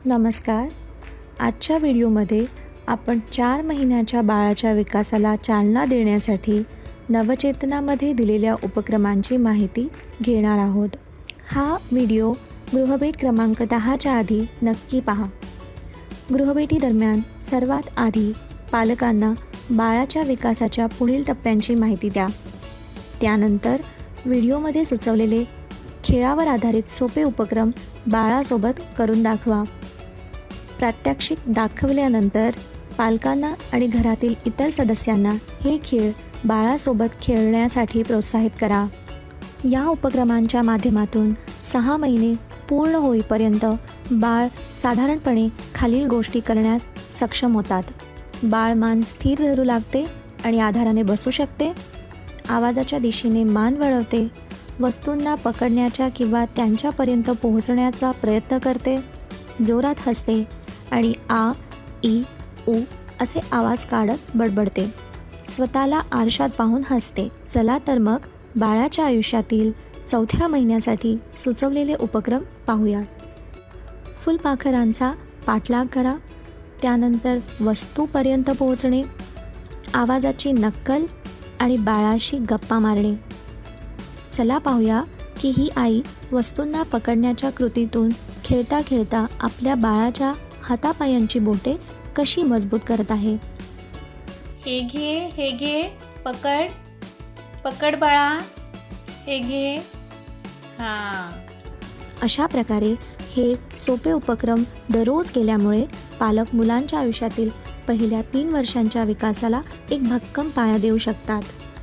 नमस्कार. आजच्या व्हिडिओमध्ये आपण 4 महिन्याच्या बाळाच्या विकासाला चालना देण्यासाठी नवचेतनामध्ये दिलेल्या उपक्रमांची माहिती घेणार आहोत. हा व्हिडिओ गृहभेट क्रमांक 10च्या आधी नक्की पहा. गृहभेटीदरम्यान सर्वात आधी पालकांना बाळाच्या विकासाच्या पुढील टप्प्यांची माहिती द्या. त्यानंतर व्हिडिओमध्ये सुचवलेले खेळावर आधारित सोपे उपक्रम बाळासोबत करून दाखवा. प्रात्यक्षिक दाखवल्यानंतर पालकांना आणि घरातील इतर सदस्यांना हे खेळ बाळासोबत खेळण्यासाठी प्रोत्साहित करा. या उपक्रमांच्या माध्यमातून 6 महिने पूर्ण होईपर्यंत बाळ साधारणपणे खालील गोष्टी करण्यास सक्षम होतात. बाळ मान स्थिर धरू लागते आणि आधाराने बसू शकते. आवाजाच्या दिशेने मान वळवते. वस्तूंना पकडण्याच्या किंवा त्यांच्यापर्यंत पोहोचण्याचा प्रयत्न करते. जोरात हसते आणि आ, ई, उ असे आवाज काढत बडबडते. स्वतःला आरशात पाहून हसते. चला तर मग बाळाच्या आयुष्यातील 4थ्या महिन्यासाठी सुचवलेले उपक्रम पाहूया. फुलपाखरांचा पाठलाग करा. त्यानंतर वस्तूपर्यंत पोहोचणे, आवाजाची नक्कल आणि बाळाशी गप्पा मारणे. चला पाहूया की ही आई वस्तूंना पकडण्याच्या कृतीतून खेळता खेळता आपल्या बाळाच्या हातापायांची बोटे कशी मजबूत करत आहे. हे घे, पकड पकड बाळा, हे घे. हां, अशा प्रकारे हे सोपे उपक्रम दररोज केल्यामुळे पालक मुलांच्या आयुष्यातील पहिल्या 3 वर्षांच्या विकासाला एक भक्कम पाया देऊ शकतात.